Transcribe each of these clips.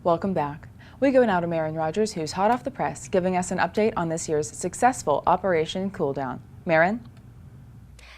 Welcome back. We go now to Marin Rogers, who's hot off the press, giving us an update on this year's successful Operation Cool Down. Marin?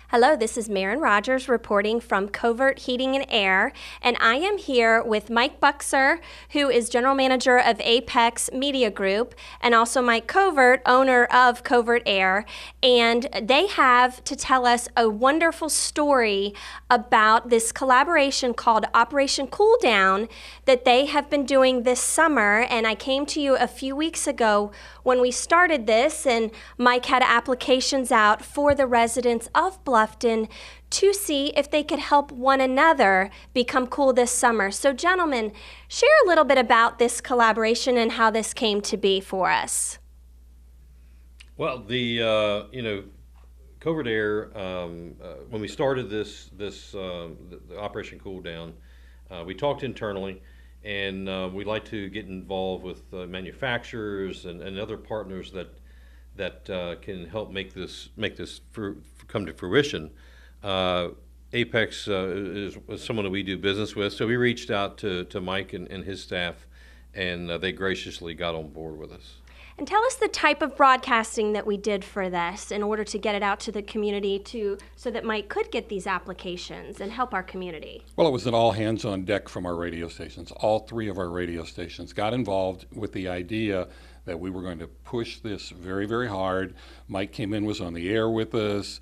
Hello, this is Marin Rogers reporting from Covert Heating and Air, and I am here with Mike Buxer, who is General Manager of Apex Media Group, and also Mike Covert, owner of Covert Air, and they have to tell us a wonderful story about this collaboration called Operation Cool Down that they have been doing this summer, and I came to you a few weeks ago when we started this, and Mike had applications out for the residents of Bluffton to see if they could help one another become cool this summer. So gentlemen, share a little bit about this collaboration and how this came to be for us. Well, the Covert Air, when we started the Operation Cool Down, we talked internally, and we like to get involved with manufacturers and other partners that can help make this come to fruition. Apex is someone that we do business with, so we reached out to Mike and his staff, and they graciously got on board with us. And tell us the type of broadcasting that we did for this in order to get it out to the community so that Mike could get these applications and help our community. Well, it was an all hands on deck from our radio stations. All three of our radio stations got involved with the idea that we were going to push this very, very hard. Mike came in, was on the air with us.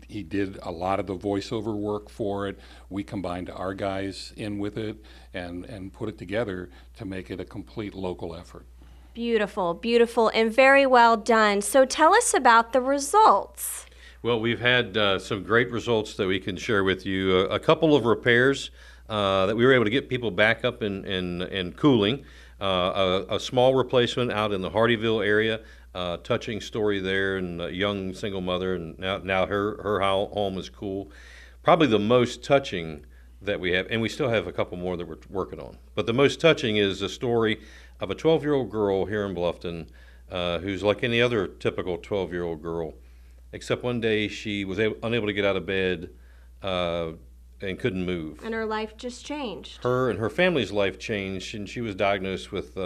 He did a lot of the voiceover work for it. We combined our guys in with it and put it together to make it a complete local effort. Beautiful, beautiful, and very well done. So tell us about the results. Well, we've had some great results that we can share with you. A couple of repairs that we were able to get people back up and cooling. A small replacement out in the Hardyville area, touching story there, and a young single mother, and now her home is cool. Probably the most touching that we have, and we still have a couple more that we're working on, but the most touching is the story of a 12-year-old girl here in Bluffton who's like any other typical 12-year-old girl, except one day she was unable to get out of bed and couldn't move. And her life just changed. Her and her family's life changed, and she was diagnosed with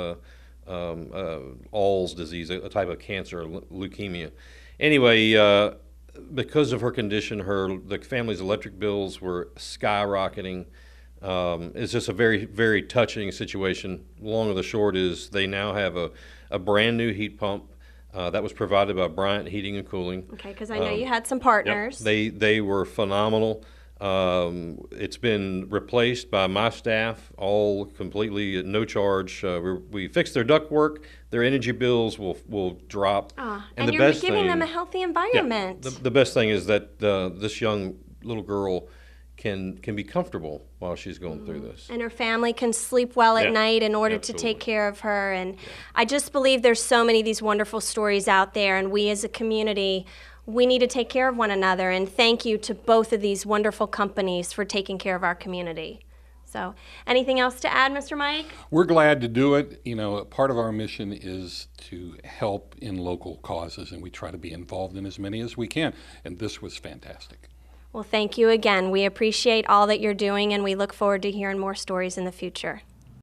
All's disease, a type of cancer, leukemia. Anyway, because of her condition, the family's electric bills were skyrocketing. It's just a very, very touching situation. Long of the short is they now have a brand new heat pump that was provided by Bryant Heating and Cooling. Okay, because I know you had some partners. Yep, they were phenomenal. It's been replaced by my staff, all completely at no charge. We fixed their ductwork. Their energy bills will drop. And you're giving them a healthy environment. Yeah, the best thing is that this young little girl can be comfortable while she's going through this. And her family can sleep well at night in order to take care of her. And I just believe there's so many of these wonderful stories out there, and we as a community, we need to take care of one another. And thank you to both of these wonderful companies for taking care of our community. So anything else to add, Mr. Mike? We're glad to do it. You know, part of our mission is to help in local causes, and we try to be involved in as many as we can. And this was fantastic. Well, thank you again. We appreciate all that you're doing, and we look forward to hearing more stories in the future.